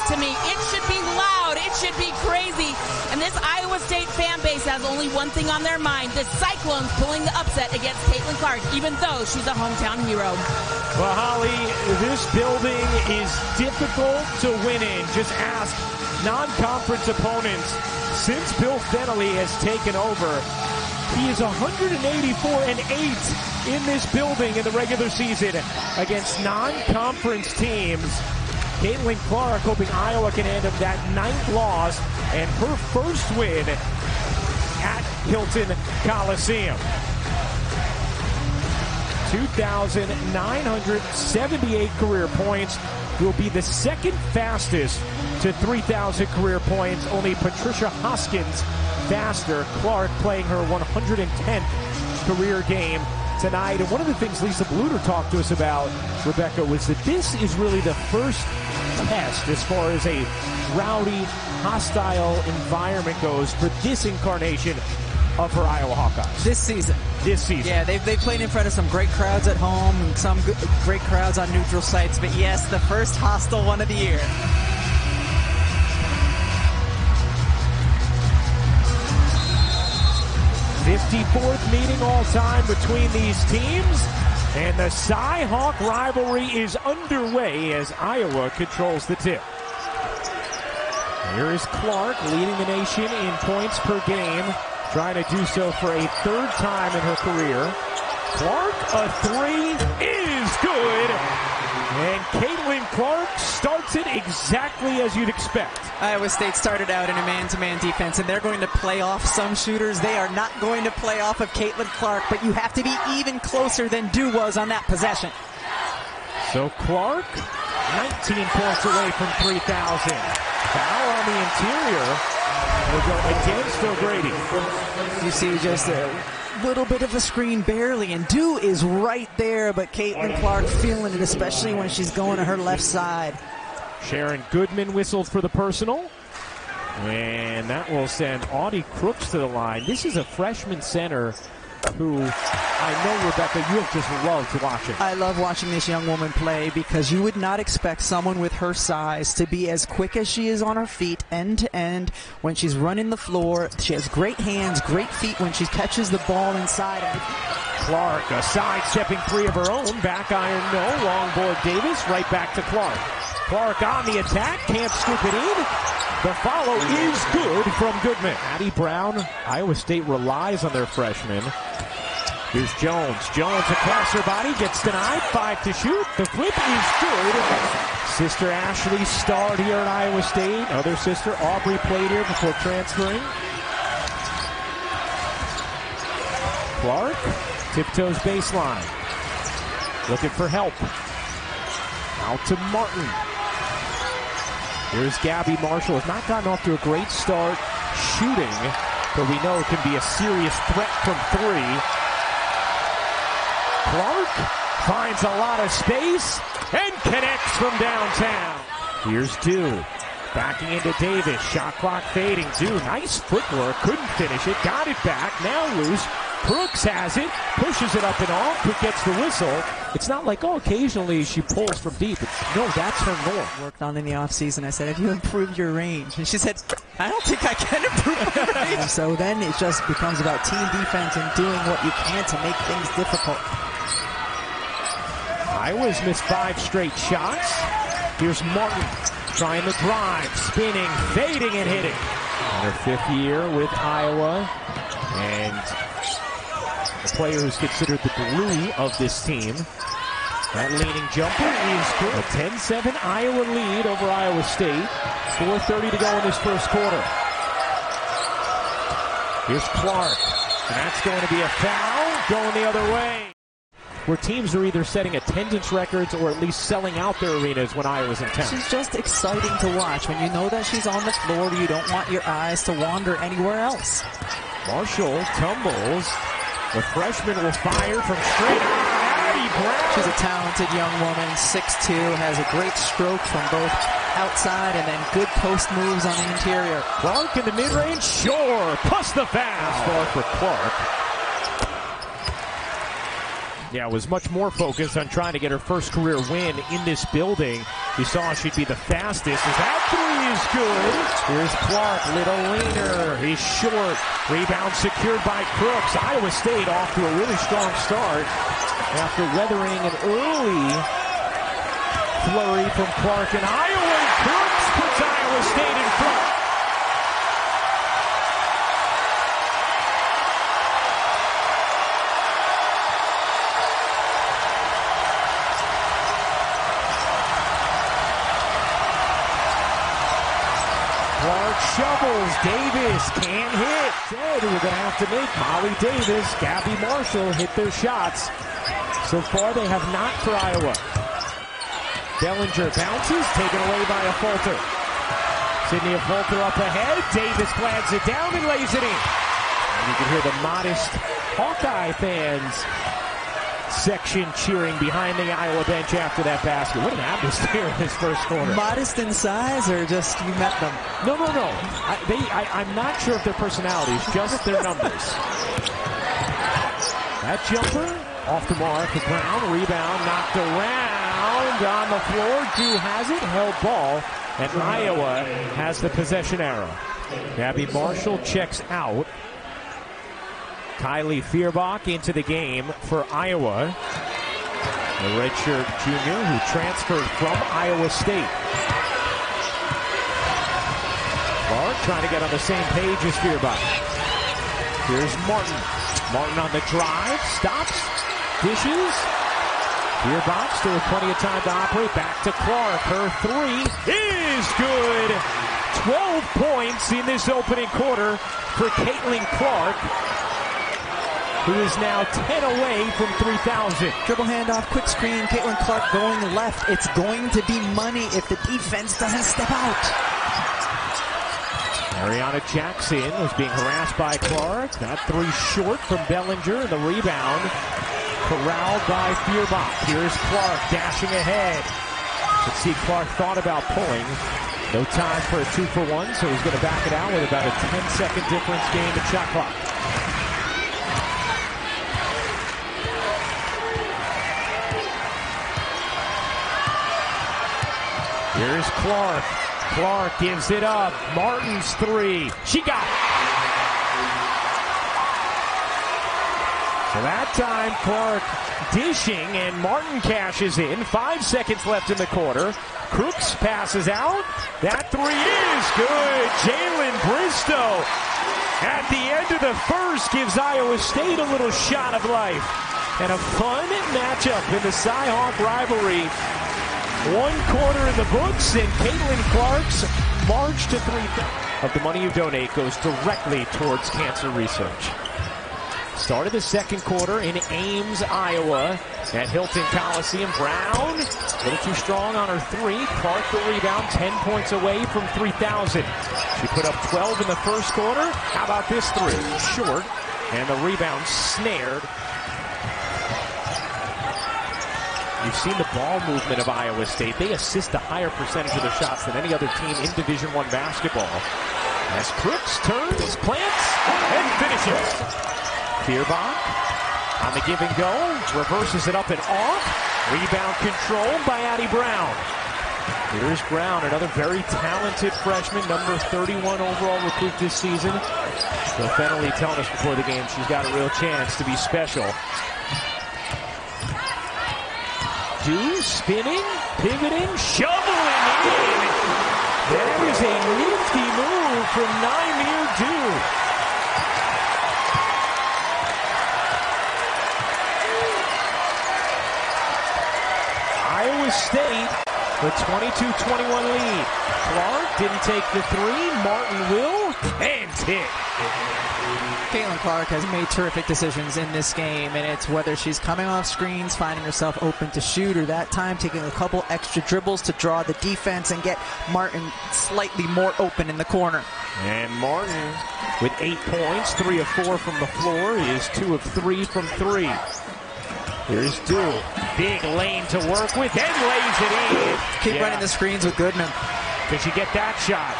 to me. It should be loud. It should be crazy. And this Iowa State fan base has only one thing on their mind: the Cyclones pulling the upset against Caitlin Clark, even though she's a hometown hero. Well, Holly, this building is difficult to win in. Just ask non-conference opponents. Since Bill Fennelly has taken over, he is 184-8 in this building in the regular season against non-conference teams. Caitlin Clark hoping Iowa can hand him that 9th loss and her first win at Hilton Coliseum. 2,978 career points, will be the second fastest to 3,000 career points. Only Patricia Hoskins faster. Clark playing her 110th career game tonight. And one of the things Lisa Bluter talked to us about, Rebecca, was that this is really the first test as far as a rowdy, hostile environment goes for this incarnation of her Iowa Hawkeyes. This season. Yeah, they've played in front of some great crowds at home and some great crowds on neutral sites. But yes, the first hostile one of the year. #54th meeting all time between these teams. And the Cy-Hawk rivalry is underway as Iowa controls the tip. Here is Clark leading the nation in points per game, trying to do so for a 3rd time in her career. Clark, a 3 is good. And Caitlin Clark starts it exactly as you'd expect. Iowa State started out in a man-to-man defense, and they're going to play off some shooters. They are not going to play off of Caitlin Clark, but you have to be even closer than Dew was on that possession. So Clark, 19 points away from 3,000. Foul on the interior will go against O'Grady. You see just a little bit of a screen, barely, and Dew is right there, but Caitlin Clark feeling it, especially when she's going to her left side. Sharon Goodman whistled for the personal, and that will send Audie Crooks to the line. This is a freshman center who I know, Rebecca, you have just loved watching. I love watching this young woman play because you would not expect someone with her size to be as quick as she is on her feet, end to end, when she's running the floor. She has great hands, great feet when she catches the ball inside. Clark, a side-stepping 3 of her own. Back iron, no. Long board Davis, right back to Clark. Clark on the attack, can't scoop it in. The follow is good from Goodman. Addie Brown, Iowa State relies on their freshman. Here's Jones. Jones across her body, gets denied. 5 to shoot. The flip is good. Sister Ashley starred here at Iowa State. Other sister Aubrey played here before transferring. Clark tiptoes baseline. Looking for help. Out to Martin. Here's Gabby Marshall. Has not gotten off to a great start shooting, but we know it can be a serious threat from 3. Clark finds a lot of space and connects from downtown. Here's Dew. Backing into Davis. Shot clock fading. Dew, nice footwork. Couldn't finish it. Got it back. Now loose. Crooks has it. Pushes it up and off. Who gets the whistle? It's not like, oh, occasionally she pulls from deep. No, that's her norm. Worked on in the offseason. I said, have you improved your range? And she said, I don't think I can improve my range. And so then it just becomes about team defense and doing what you can to make things difficult. Iowa's missed 5 straight shots. Here's Martin trying to drive, spinning, fading, and hitting. In her 5th year with Iowa, and a player who's considered the glue of this team. That leaning jumper is good. A 10-7 Iowa lead over Iowa State. 4:30 to go in this first quarter. Here's Clark, and that's going to be a foul going the other way. Where teams are either setting attendance records or at least selling out their arenas when Iowa's in town. She's just exciting to watch. When you know that she's on the floor, you don't want your eyes to wander anywhere else. Marshall tumbles. The freshman will fire from straight out. Addie Brown. She's a talented young woman, 6'2", has a great stroke from both outside and then good post moves on the interior. Clark in the mid-range, sure, plus the foul. Far for Clark. Yeah, was much more focused on trying to get her first career win in this building. We saw she'd be the fastest. As that three is good. Here's Clark, little leaner. He's short. Rebound secured by Crooks. Iowa State off to a really strong start after weathering an early flurry from Clark and Iowa. Crooks puts Iowa State in front. Clark shovels. Davis can't hit. Said we're going to have to make Molly Davis, Gabby Marshall hit their shots. So far they have not for Iowa. Bellinger bounces, taken away by a Falter. Sydney Falter up ahead. Davis flags it down and lays it in. And you can hear the modest Hawkeye fans section cheering behind the Iowa bench after that basket. What an atmosphere in this first quarter. Modest in size, or just you met them? No. I'm not sure if their personalities, just their numbers. That jumper off the mark. Brown rebound knocked around on the floor. Drew has it, held ball, and Iowa has the possession arrow. Gabby Marshall checks out. Kylie Fierbach into the game for Iowa. The redshirt junior who transferred from Iowa State. Clark trying to get on the same page as Fierbach. Here's Martin. Martin on the drive. Stops. Dishes. Fierbach still with plenty of time to operate. Back to Clark. Her three is good. 12 points in this opening quarter for Caitlin Clark, who is now 10 away from 3,000. Dribble handoff, quick screen. Caitlin Clark going left. It's going to be money if the defense doesn't step out. Ariana Jackson was being harassed by Clark. That three short from Bellinger. The rebound corralled by Fierbach. Here's Clark dashing ahead. Let's see, Clark thought about pulling. No time for a 2-for-1, so he's going to back it out with about a 10-second difference game at shot clock. Here's Clark. Clark gives it up. Martin's three. She got it. So that time, Clark dishing, and Martin cashes in. 5 seconds left in the quarter. Crooks passes out. That three is good. Jalen Bristow at the end of the first gives Iowa State a little shot of life. And a fun matchup in the Cy-Hawk rivalry. 1 quarter in the books, and Caitlin Clark's march to 3 of the money you donate goes directly towards cancer research. Start of the second quarter in Ames, Iowa at Hilton Coliseum. Brown, a little too strong on her three. Clark the rebound, 10 points away from 3,000. She put up 12 in the first quarter. How about this three? Short, and the rebound snared. You've seen the ball movement of Iowa State. They assist a higher percentage of their shots than any other team in Division I basketball. As Crooks turns, plants, and finishes. Fierbach on the give and go, reverses it up and off. Rebound controlled by Addie Brown. Here's Brown, another very talented freshman, number 31 overall recruit this season. So Fennelly telling us before the game she's got a real chance to be special. Spinning, pivoting, shoveling in. That is a nifty move from Naimir Dew. Iowa State with 22-21 lead. Clark didn't take the three. Martin will, and hit. Caitlin Clark has made terrific decisions in this game, and it's whether she's coming off screens, finding herself open to shoot, or that time taking a couple extra dribbles to draw the defense and get Martin slightly more open in the corner. And Martin with 8 points, 3 of 4 from the floor. He is 2 of 3 from 3. Here's Dew. Big lane to work with, and lays it in. Keep running the screens with Goodman. Did she get that shot?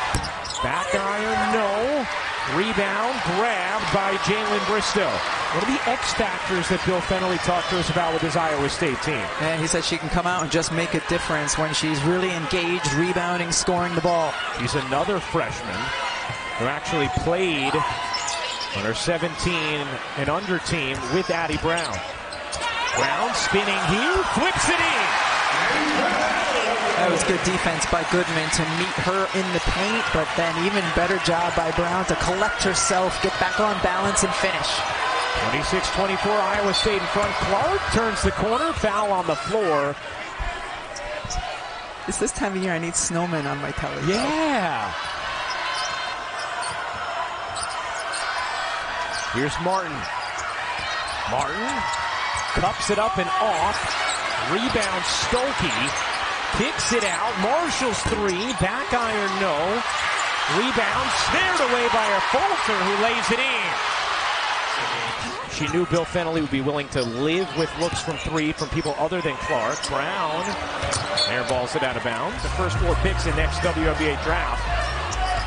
Back iron, no. Rebound grabbed by Jalen Bristow. One of the X factors that Bill Fennelly talked to us about with his Iowa State team. And he said she can come out and just make a difference when she's really engaged, rebounding, scoring the ball. She's another freshman who actually played on her 17 and under team with Addie Brown. Brown spinning here, flips it in. That was good defense by Goodman to meet her in the paint, but then even better job by Brown to collect herself, get back on balance, and finish. 26-24, Iowa State in front. Clark turns the corner, foul on the floor. It's this time of year I need snowmen on my television. Yeah. Here's Martin. Martin cups it up and off. Rebound Stokey. Kicks it out. Marshall's three. Back iron, no. Rebound snared away by her Fulter, who lays it in. She knew Bill Fennelly would be willing to live with looks from three from people other than Clark. Brown airballs it out of bounds. The first 4 picks in next WNBA draft.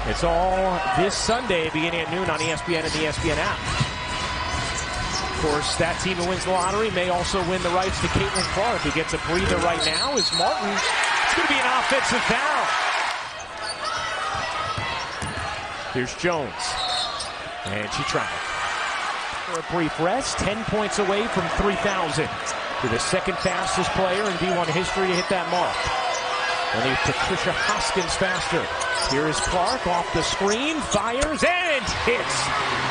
It's all this Sunday beginning at noon on ESPN and the ESPN app. Of course, that team who wins the lottery may also win the rights to Caitlin Clark, who gets a breather right now. Is Martin. It's going to be an offensive foul. Here's Jones. And she traveled. For a brief rest, 10 points away from 3,000. To the second fastest player in D1 history to hit that mark. Only Patricia Hoskins faster. Here is Clark off the screen, fires, and hits.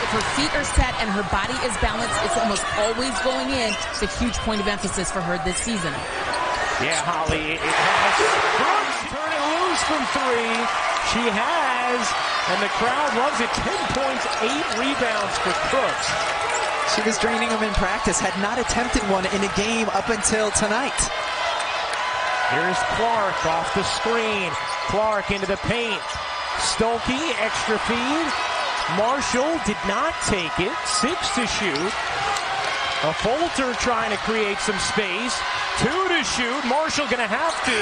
If her feet are set and her body is balanced, it's almost always going in. It's a huge point of emphasis for her this season. Yeah, Holly, it has. Brooks turn it loose from three. She has, and the crowd loves it. 10 points, 8 rebounds for Crooks. She was draining them in practice, had not attempted one in a game up until tonight. Here's Clark off the screen. Clark into the paint. Stokey, extra feed. Marshall did not take it. 6 to shoot. A Fulter trying to create some space. 2 to shoot. Marshall going to have to.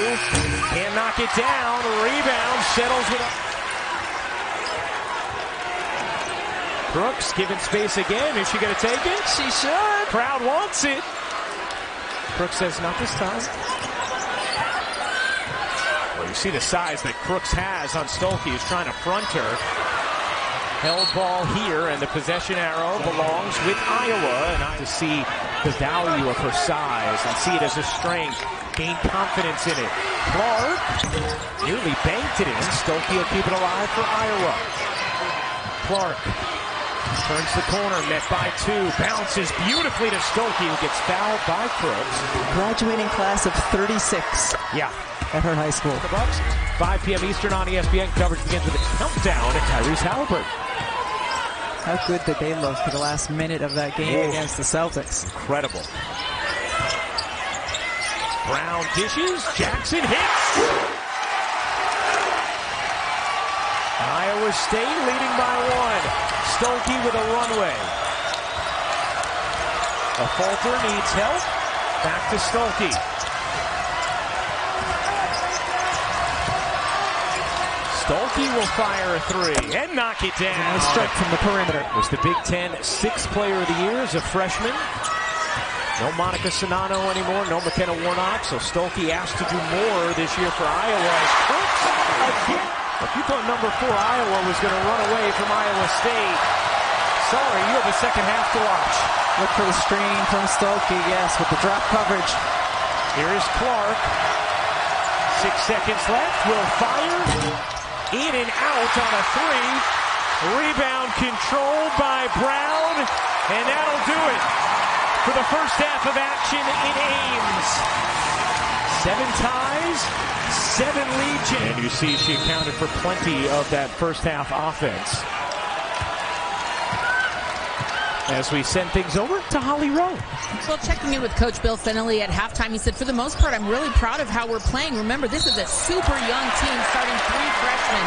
Can't knock it down. Rebound. Settles with a... Brooks given space again. Is she going to take it? She should. Crowd wants it. Brooks says not this time. Well, you see the size that Crooks has on Stokey. He's trying to front her. Held ball here, and the possession arrow belongs with Iowa. And to see the value of her size and see it as a strength, gain confidence in it. Clark nearly banked it in. Stokey will keep it alive for Iowa. Clark turns the corner, met by 2, bounces beautifully to Stokey, who gets fouled by Crooks. Graduating class of 36. Yeah. At her high school. The Bucks, 5 p.m. Eastern on ESPN. Coverage begins with a countdown at Tyrese Halliburton. How good did they look for the last minute of that game against the Celtics? Incredible. Brown dishes. Jackson hits. Iowa State leading by 1. Stokey with a runway. A Fulter needs help. Back to Stokey. Stokey will fire a 3 and knock it down. Nice strike from the perimeter. Was the Big Ten 6th player of the year as a freshman. No Monica Sonano anymore, no McKenna Warnock, so Stokey asked to do more this year for Iowa. If you thought number 4 Iowa was going to run away from Iowa State, sorry, you have the second half to watch. Look for the screen from Stokey, yes, with the drop coverage. Here is Clark. 6 seconds left, will fire. In and out on a 3. Rebound controlled by Brown, and that'll do it for the first half of action in Ames. 7 ties, 7 lead. And you see she accounted for plenty of that first half offense. As we send things over to Holly Rowe. Well, checking in with Coach Bill Fennelly at halftime, he said, for the most part, I'm really proud of how we're playing. Remember, this is a super young team starting 3 freshmen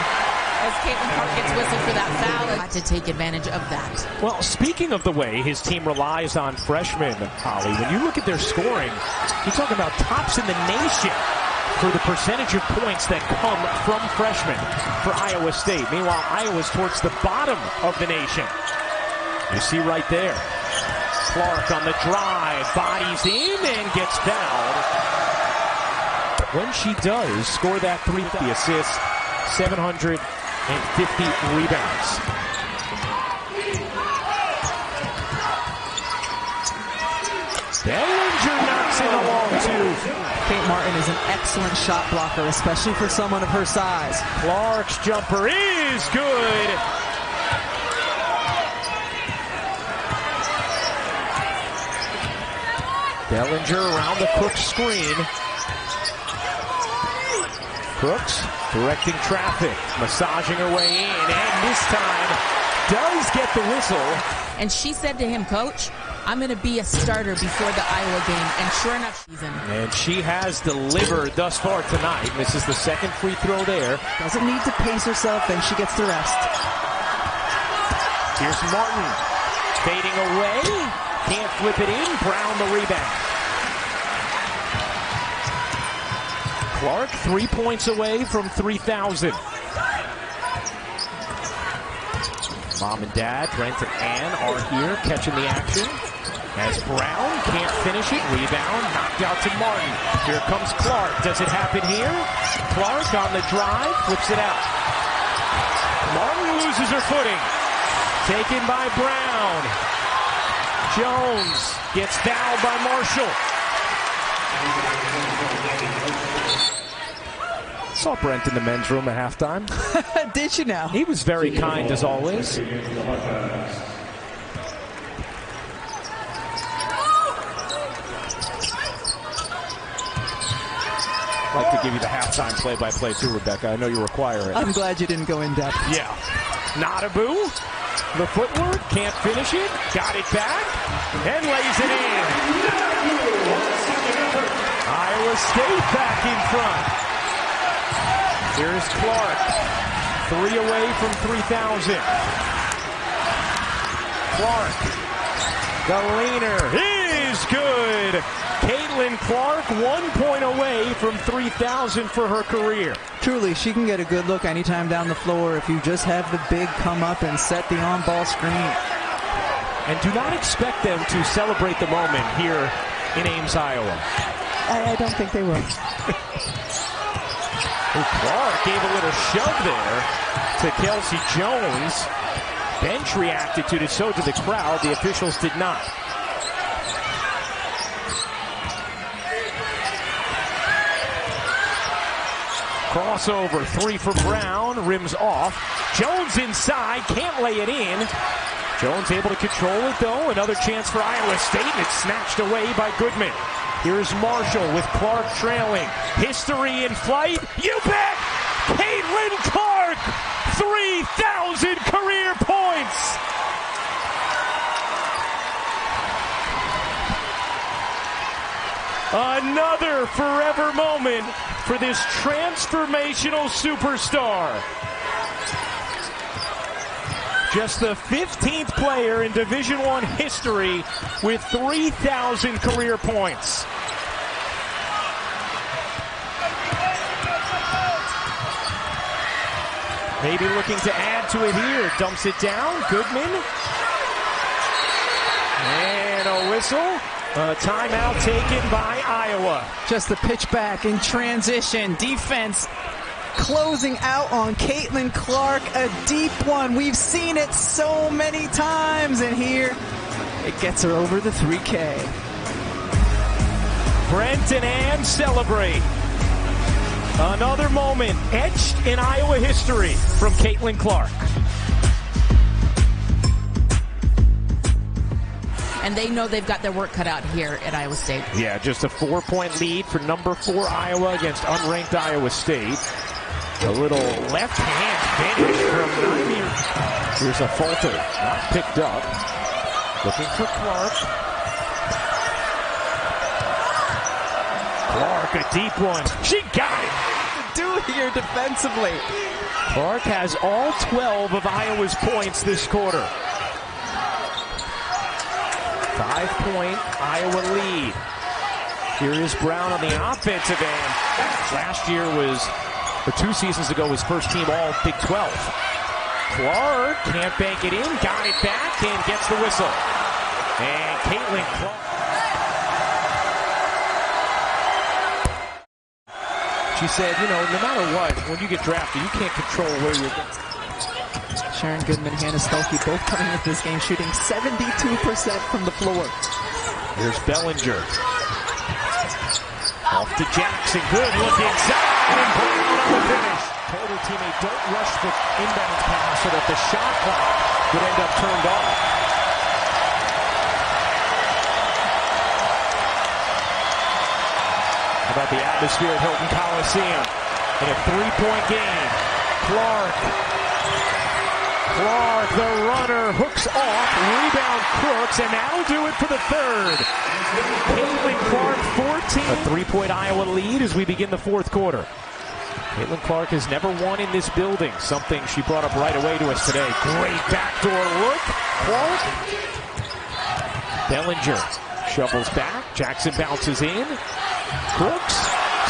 as Caitlin Clark gets whistled for that foul. And to take advantage of that. Well, speaking of the way his team relies on freshmen, Holly, when you look at their scoring, you're talking about tops in the nation. for the percentage of points that come from freshmen for Iowa State. Meanwhile, Iowa's towards the bottom of the nation. You see right there. Clark on the drive, bodies in and gets fouled. When she does score that 3 assists, 750 rebounds. Bellinger knocks in a long two. Kate Martin is an excellent shot blocker, especially for someone of her size. Clark's jumper is good. Bellinger around the Cook screen. Crooks directing traffic, massaging her way in, and this time does get the whistle. And she said to him, Coach, I'm going to be a starter before the Iowa game. And sure enough, she's in. And she has delivered thus far tonight. This is the second free throw there. Doesn't need to pace herself, and she gets the rest. Here's Martin fading away. Can't flip it in. Brown the rebound. Clark 3 points away from 3,000. Mom and Dad, Brent and Ann are here catching the action. As Brown can't finish it. Rebound knocked out to Martin. Here comes Clark. Does it happen here? Clark on the drive, flips it out. Martin loses her footing. Taken by Brown. Jones gets fouled by Marshall. Saw Brent in the men's room at halftime. Did you now? He was very kind as always. I'd like to give you the halftime play-by-play too, Rebecca. I know you require it. I'm glad you didn't go in depth. Yeah. Notaboo, the footwork, can't finish it, got it back, and lays it in. Iowa State back in front. Here's Clark, 3 away from 3,000. Clark, the leaner, is good. Caitlin Clark, 1 point away from 3,000 for her career. Truly, she can get a good look anytime down the floor if you just have the big come up and set the on-ball screen. And do not expect them to celebrate the moment here in Ames, Iowa. I don't think they will. Clark gave a little shove there to Kelsey Jones. Bench reacted to it, so did the crowd. The officials did not. Crossover, 3 for Brown, rims off. Jones inside, can't lay it in. Jones able to control it though. Another chance for Iowa State, and it's snatched away by Goodman. Here's Marshall with Clark trailing. History in flight. You bet! Caitlin Clark! 3,000 career points! Another forever moment for this transformational superstar. Just the 15th player in Division I history with 3,000 career points. Maybe looking to add to it here. Dumps it down. Goodman. And a whistle. A timeout taken by Iowa. Just the pitch back in transition. Defense closing out on Caitlin Clark. A deep one. We've seen it so many times. And here it gets her over the 3K. Brent and Ann celebrate. Another moment etched in Iowa history from Caitlin Clark. And they know they've got their work cut out here at Iowa State. Yeah, just a 4-point lead for number 4 Iowa against unranked Iowa State. A little left hand finish from Naimi. Here's a falter, not picked up. Looking for Clark. Clark, a deep one. She got it. Do here defensively. Clark has all 12 of Iowa's points this quarter. 5-point Iowa lead. Here is Brown on the offensive end. Last year was, or 2 seasons ago, was first team all Big 12. Clark can't bank it in, got it back, and gets the whistle. And Caitlin Clark. She said, you know, no matter what, when you get drafted, you can't control where you're going. Sharon Goodman, Hannah Stolke both coming into this game shooting 72% from the floor. Here's Bellinger. Off to Jackson. Good look inside and Brown on the finish. Told her teammate, don't rush the inbound pass so that the shot clock would end up turned off. How about the atmosphere at Hilton Coliseum? In a 3-point game. Clark, the runner, hooks off, rebound Crooks, and that'll do it for the third. Caitlin Clark, 14. A 3-point Iowa lead as we begin the fourth quarter. Caitlin Clark has never won in this building, something she brought up right away to us today. Great backdoor look. Clark. Bellinger shovels back. Jackson bounces in. Crooks.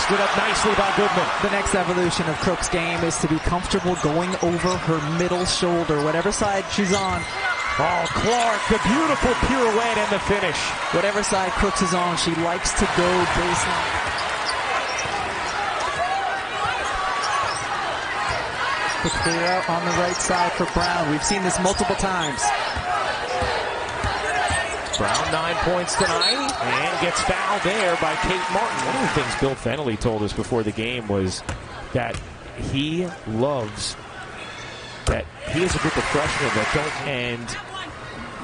Stood up nicely by Goodman. The next evolution of Crooks' game is to be comfortable going over her middle shoulder, whatever side she's on. Oh, Clark, the beautiful pirouette and the finish. Whatever side Crooks is on, she likes to go baseline. The clear out on the right side for Brown. We've seen this multiple times. Brown 9 points tonight and gets fouled there by Kate Martin. One of the things Bill Fennelly told us before the game was that he loves that he has a group of freshmen that don't, and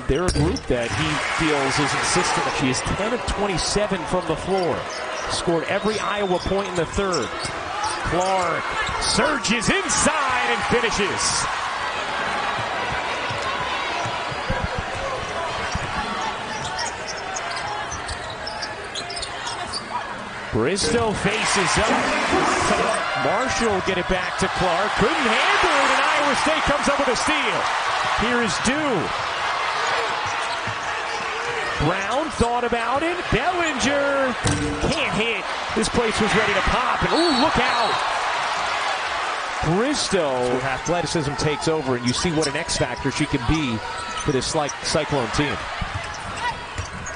they're a group that he feels is insistent that she is 10 of 27 from the floor. Scored every Iowa point in the third. Clark surges inside and finishes. Bristow faces up. Marshall get it back to Clark. Couldn't handle it, and Iowa State comes up with a steal. Here is Dew. Brown thought about it. Bellinger can't hit. This place was ready to pop, and ooh, look out. Bristow, athleticism takes over, and you see what an X factor she can be for this Cyclone team.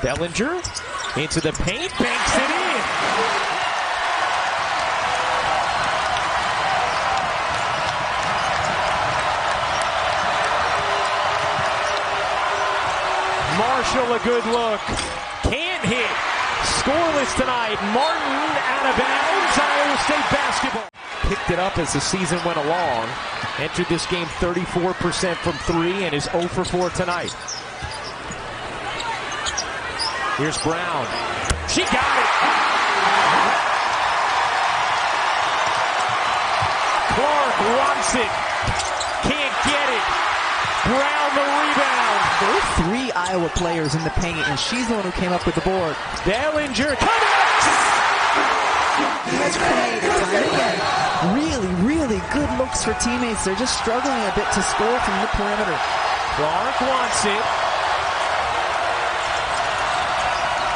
Bellinger into the paint, banks it in. Marshall, a good look. Can't hit. Scoreless tonight. Martin out of bounds. Iowa State basketball. Picked it up as the season went along. Entered this game 34% from 3 and is 0 for 4 tonight. Here's Brown. She got it. Clark wants it. Can't get it. Brown the rebound. There were 3 Iowa players in the paint, and she's the one who came up with the board. Bellinger connects. Has created time and again. Really good looks for teammates. They're just struggling a bit to score from the perimeter. Clark wants it.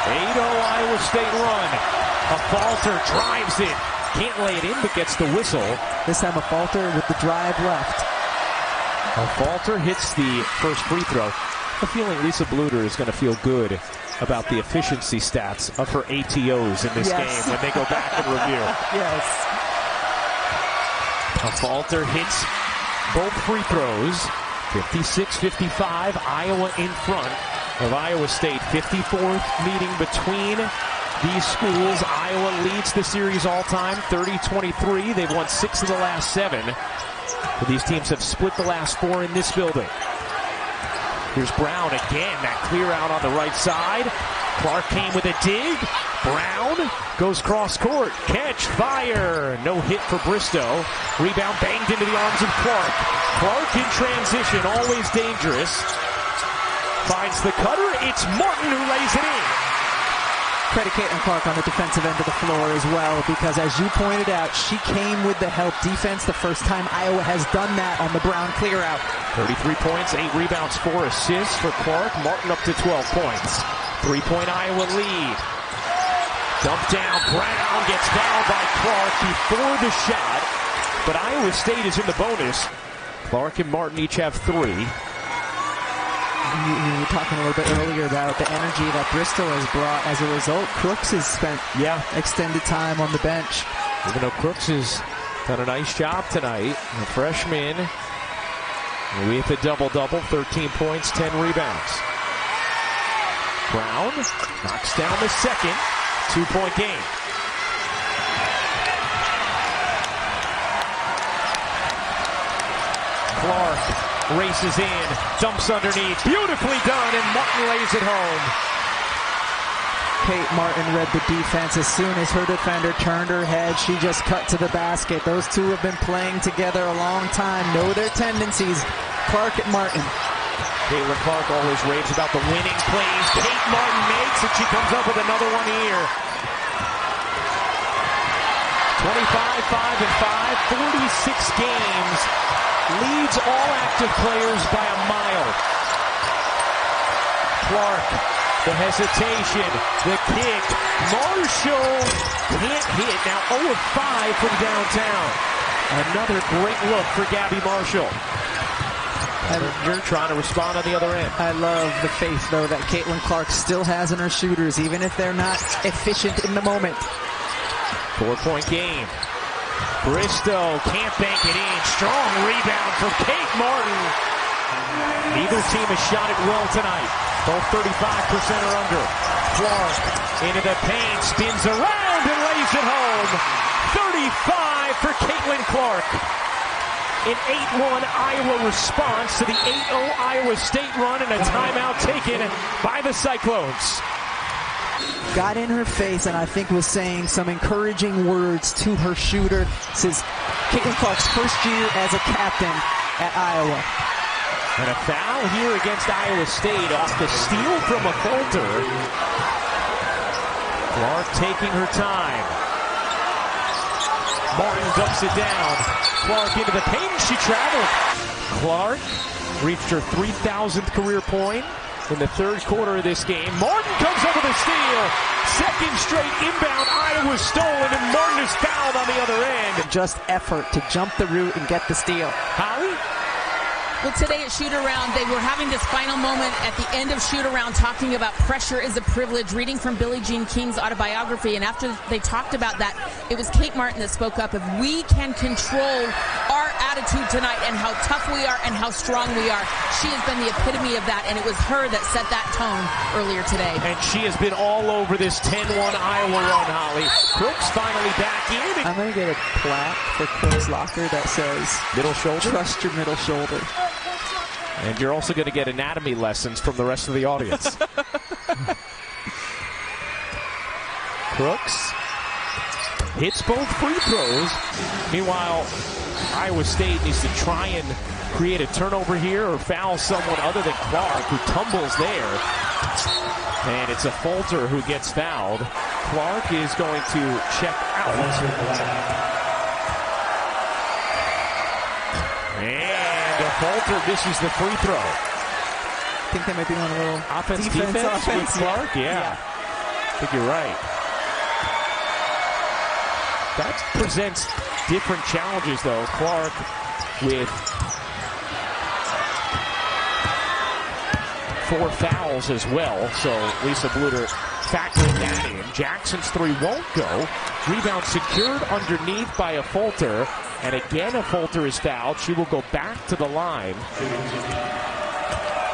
8-0 Iowa State run. A falter drives it. Can't lay it in, but gets the whistle. This time a falter with the drive left. A falter hits the first free throw. I have a feeling Lisa Bluter is going to feel good about the efficiency stats of her ATOs in this game when they go back and review. Yes. A falter hits both free throws. 56-55, Iowa in front of Iowa State. 54th meeting between these schools. Iowa leads the series all time, 30-23. They've won 6 of the last 7. But these teams have split the last 4 in this building. Here's Brown again, that clear out on the right side. Clark came with a dig. Brown goes cross court. Catch, fire. No hit for Bristow. Rebound banged into the arms of Clark. Clark in transition, always dangerous. Finds the cutter. It's Martin who lays it in. Credit Caitlin Clark on the defensive end of the floor as well, because as you pointed out, she came with the help defense the first time Iowa has done that on the Brown clear out. 33 points, 8 rebounds, 4 assists for Clark. Martin up to 12 points. 3-point Iowa lead. Dump down, Brown gets fouled by Clark before the shot, but Iowa State is in the bonus. Clark and Martin each have 3. You were talking a little bit earlier about the energy that Bristol has brought. As a result, Crooks has spent extended time on the bench. Even though Crooks has done a nice job tonight, the freshman with a double-double, 13 points, 10 rebounds. Brown knocks down the second, 2-point game. Clark races in, dumps underneath, beautifully done, and Martin lays it home. Kate Martin read the defense. As soon as her defender turned her head, she just cut to the basket. Those two have been playing together a long time, know their tendencies. Clark and Martin. Caitlin Clark always raves about the winning plays. Kate Martin makes it. She comes up with another one here. 25, 5, and 5, 46 games. Leads all active players by a mile. Clark, the hesitation, the kick. Marshall can't hit. Now 0 of 5 from downtown. Another great look for Gabby Marshall. And you're trying to respond on the other end. I love the faith, though, that Caitlin Clark still has in her shooters, even if they're not efficient in the moment. 4-point game. Bristow can't bank it in. Strong rebound from Kate Martin. Neither team has shot it well tonight. Both 35% or under. Clark into the paint, spins around and lays it home. 35 for Caitlin Clark. An 8-1 Iowa response to the 8-0 Iowa State run, and a timeout taken by the Cyclones. Got in her face and I think was saying some encouraging words to her shooter. This is Caitlin Clark's first year as a captain at Iowa. And a foul here against Iowa State off the steal from a Coulter. Clark taking her time. Martin dumps it down. Clark into the paint. She traveled. Clark reached her 3,000th career point in the third quarter of this game. Martin comes up with a steal. Second straight inbound. Iowa stolen, and Martin is fouled on the other end. Just effort to jump the route and get the steal. Holly? Well, today at shoot-around, they were having this final moment at the end of shoot-around talking about pressure is a privilege, reading from Billie Jean King's autobiography. And after they talked about that, it was Kate Martin that spoke up. If we can control our attitude tonight and how tough we are and how strong we are, she has been the epitome of that, and it was her that set that tone earlier today. And she has been all over this 10-1 Iowa run, Holly. Crooks finally back in. I'm going to get a plaque for Crooks' locker that says, middle shoulder? Trust your middle shoulder. And you're also going to get anatomy lessons from the rest of the audience. Crooks hits both free throws. Meanwhile, Iowa State needs to try and create a turnover here or foul someone other than Clark, who tumbles there. And it's a Fulter who gets fouled. Clark is going to check out. And Fulter misses the free throw. I think they might be on a little Offense with Clark? Yeah. I think you're right. That presents different challenges, though. Clark with 4 fouls as well, so Lisa Bluter factoring that in. Jackson's 3 won't go. Rebound secured underneath by a Fulter, and again a Fulter is fouled. She will go back to the line.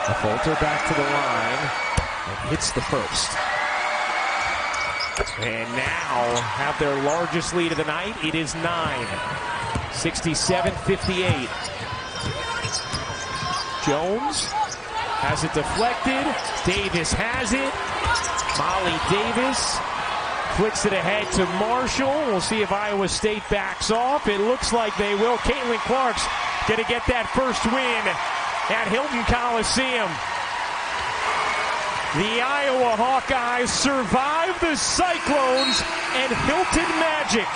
A Fulter back to the line and hits the first. And now have their largest lead of the night. It is 9. 67-58. Jones has it deflected. Davis has it. Molly Davis flicks it ahead to Marshall. We'll see if Iowa State backs off. It looks like they will. Caitlin Clark's going to get that first win at Hilton Coliseum. The Iowa Hawkeyes survive the Cyclones and Hilton Magic.